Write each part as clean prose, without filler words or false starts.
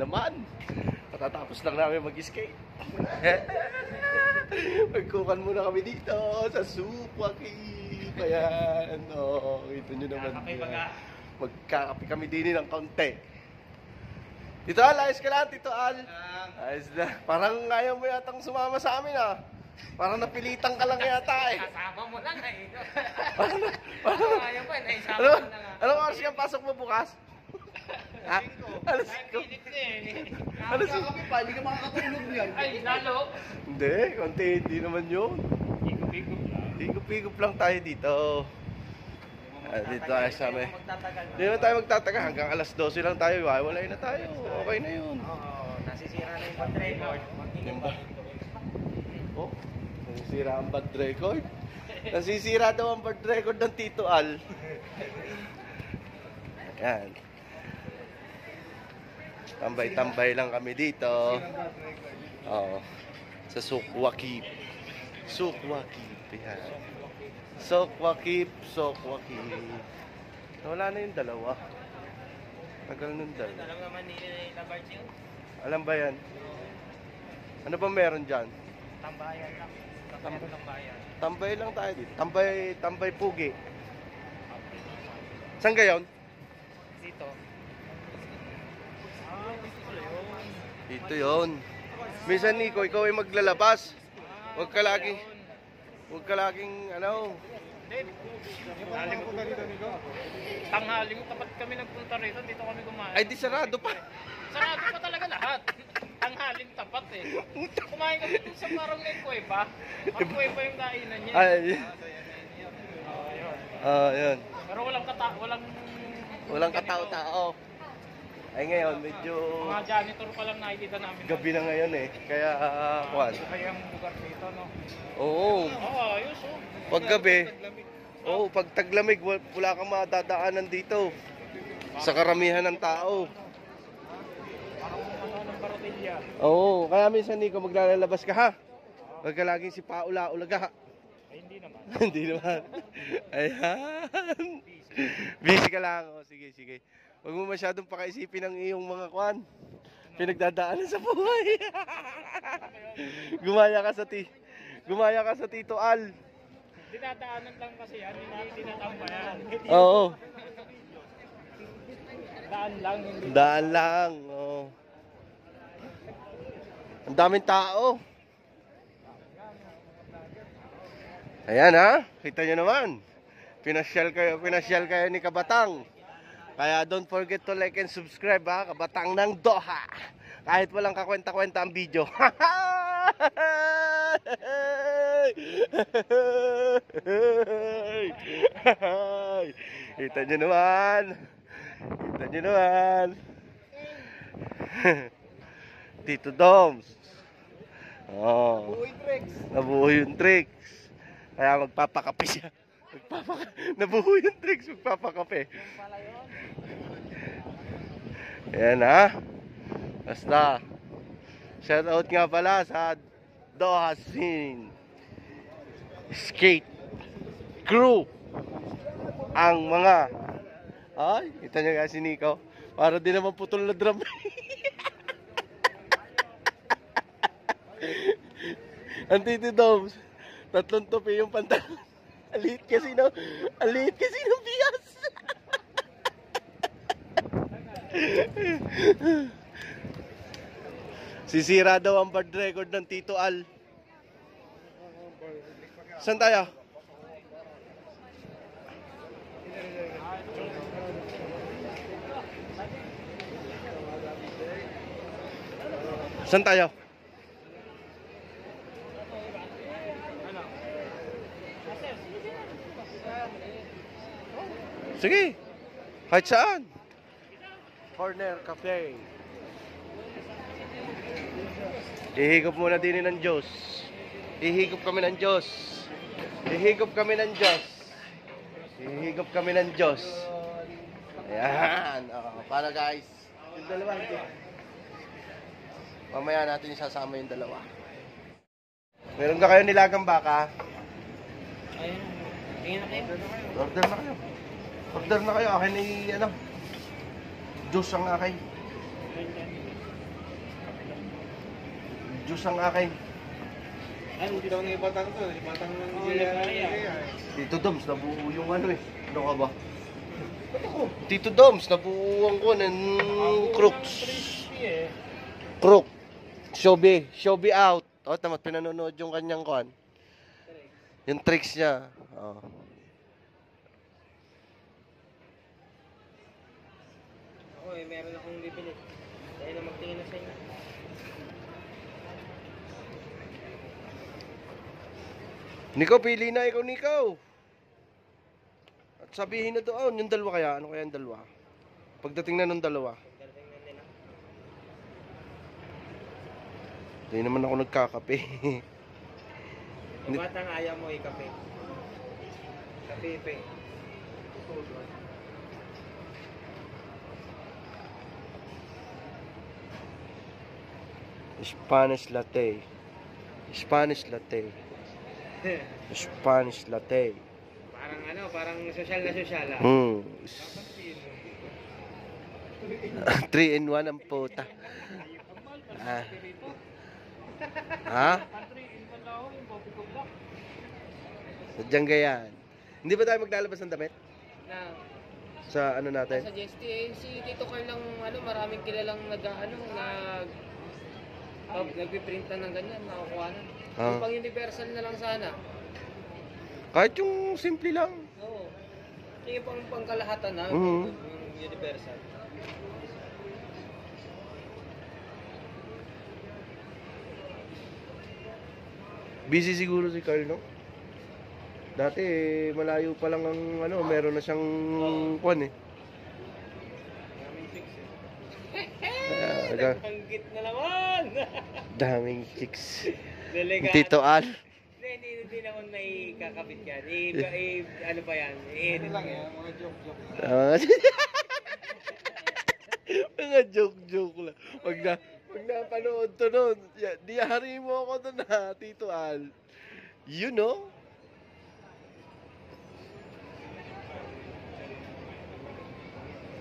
naman. Matatapos lang namin mag-skate. Magkukan muna kami dito sa Sukwaki. Ayan, oh, ito nyo naman. Magkakape kami din ng kaunti. Tito Al, ayos ka lang, Tito Al. Ayos na. Parang ayaw mo yatang sumama sa amin, ah. Parang napilitan ka lang yata, eh. Kasama mo lang, eh. Parang ayaw mo, naisama mo lang, ah. Anong oras yung pasok mo bukas? Ha? Alas 5. Alas 5 pa, hindi ka makakatulog yan. Ay, lalo. Hindi, konti, hindi naman yun. Higup-higup lang. Higup-higup lang tayo dito. Dito tayo sa amin. Hindi naman tayo magtataga. Hanggang alas 12 lang tayo. Walay na tayo. Okay na yun. Oo, nasisira na yung bad record. Oh, nasisira ang bad record. Nasisira daw ang bad record ng Tito Al. Ayan. Tambay-tambay lang kami dito. Oo. Sa Sukwaki. Sukwaki. Ayan. Sukwaki. Wala na yung dalawa. Tagal nung dalawa. Alam naman ni Labart yun. Alam ba yan? Ano ba meron dyan? Tambayan lang. Tambayan. Tambay lang tayo dito. Tambay pugi. Saan gayon? Dito. Dito yon. Minsan Nico, ikaw ay maglalabas. Huwag ka laging ano. Tanghali mo punta rito, Nico? Tanghali mo, tapat kami nagpunta rito. Dito kami kumain. Ay, di sarado pa. Sarado pa talaga lahat. Tanghaling tapat eh. Kumain kami dun sa parang may kuweba. Ang kuweba yung kainan niya. Ay. Yun. Pero Walang katao-tao. Ay ngayon, medyo mga janitor pa lang nakikita namin. gabi na ngayon eh. Kaya, kuwan. Kaya ang lugar dito, no? Oo. Ayos oh. Pag gabi, pag taglamig, wala kang madadaanan dito. Sa karamihan ng tao. Parang ng Barotilya. Oo, kaya minsan Nico, maglalabas ka ha. Huwag ka laging si paula-ulaga. Ay, hindi naman. Hindi naman. Ayan. Busy ka lang. O, sige. Huwag mo masyadong pakaisipin ang iyong mga kwan. Pinagdadaanan sa buhay. Gumaya ka sa Tito Al. Dinadaanan lang kasi yan, hindi tinatambayan. Oo. Daan lang. Oo. Ang daming tao. Ayan ha, kita nyo naman. Pinasyal kayo ni Kabatang. Kaya don't forget to like and subscribe ha, Kabatang ng Doha. Kahit walang kakwenta-kwenta ang video. Kita nyo naman. Tito Doms. Nabuo yung tricks. Kaya magpapakape siya. Nabuo yung tricks, magpapakape. Ayan ha. Basta. Shoutout nga pala sa Doha Scene Skate Crew. Ang mga kita nyo nga si Nico. Para din naman putol na drum. Ang Tito Doms, 3 tupi yung pantalon. Aliit kasi ng bias. Sisira daw ang bad record ng Tito Al. Saan tayo? Saan tayo? Sige. Kahit saan. Corner Cafe. Ihigop muna din ng Diyos. Ihigop kami ng Diyos. Ayan. Para guys. Yung dalawa. Mamaya natin isasama yung dalawa. Meron ka kayo nilagang baka? Ayun. Tingin na kayo. Order na kayo. Akin ay Diyos ang akin. juice ang akin. Ay, hindi daw na ibatang to. Ibatang ng Tito Doms, nabuo yung ano eh. Ano ka ba? Tito Doms, nabuuan ko ng crooks. Crook. Shobi out. O, tamat, pinanonood yung kanyang kuhan. Yung tricks niya. Oh. Ako eh, meron akong bibili. Dahil na magtingin na sa inyo. Nico, pili na ikaw, Nico. At sabihin na doon, yung dalawa kaya. Ano kaya yung dalawa? Pagdating na ng dalawa. Hindi naman ako nagkakape. Yung batang ayaw mo ikape. Kape. Spanish latte. Spanish latte. Spanish latte. Parang ano, parang sosyal na sosyal ah. 3 in 1 ang puta. Ha? Sadyang gayaan. Hindi ba tayo maglalabas ng damit? Na, Sa ano natin? sa GST eh, si Tito Carl lang ano, maraming kilalang nagpiprintan ng ganyan, nakakuha na. Yung pang universal na lang sana. Kahit yung simple lang. Oo. Yung pangkalahatan na, Mhm. yung universal. Busy siguro si Carl, no? Dati malayo pa lang ang ano, meron na siyang kwan eh. Maraming chicks Ah, Nagpanggit na naman! daming chicks. Delegado. Tito Al. Hindi naman may kakabit yan. Ano pa yan? Ano lang yan, mga joke-joke. Mga joke lang. Wag na panood to nun. Diyari mo ako dun ha, Tito Al. You know?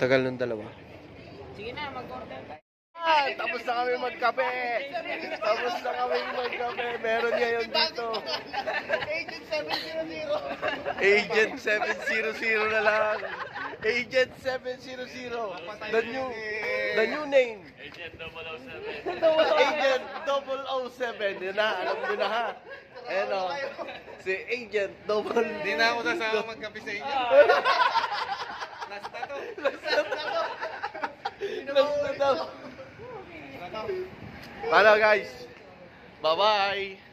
Tagal ng dalawa. Sige na, mag-order tayo. Tapos na kami magkape. Meron ngayon dito. Agent 700 na lang. Agent 700. The new name. Agent 007. Yun na, alam mo na ha. Ayan o. Si Agent Double. Hindi na ako sasama magkape sa inyo. Last na to. Paano guys? Bye-bye.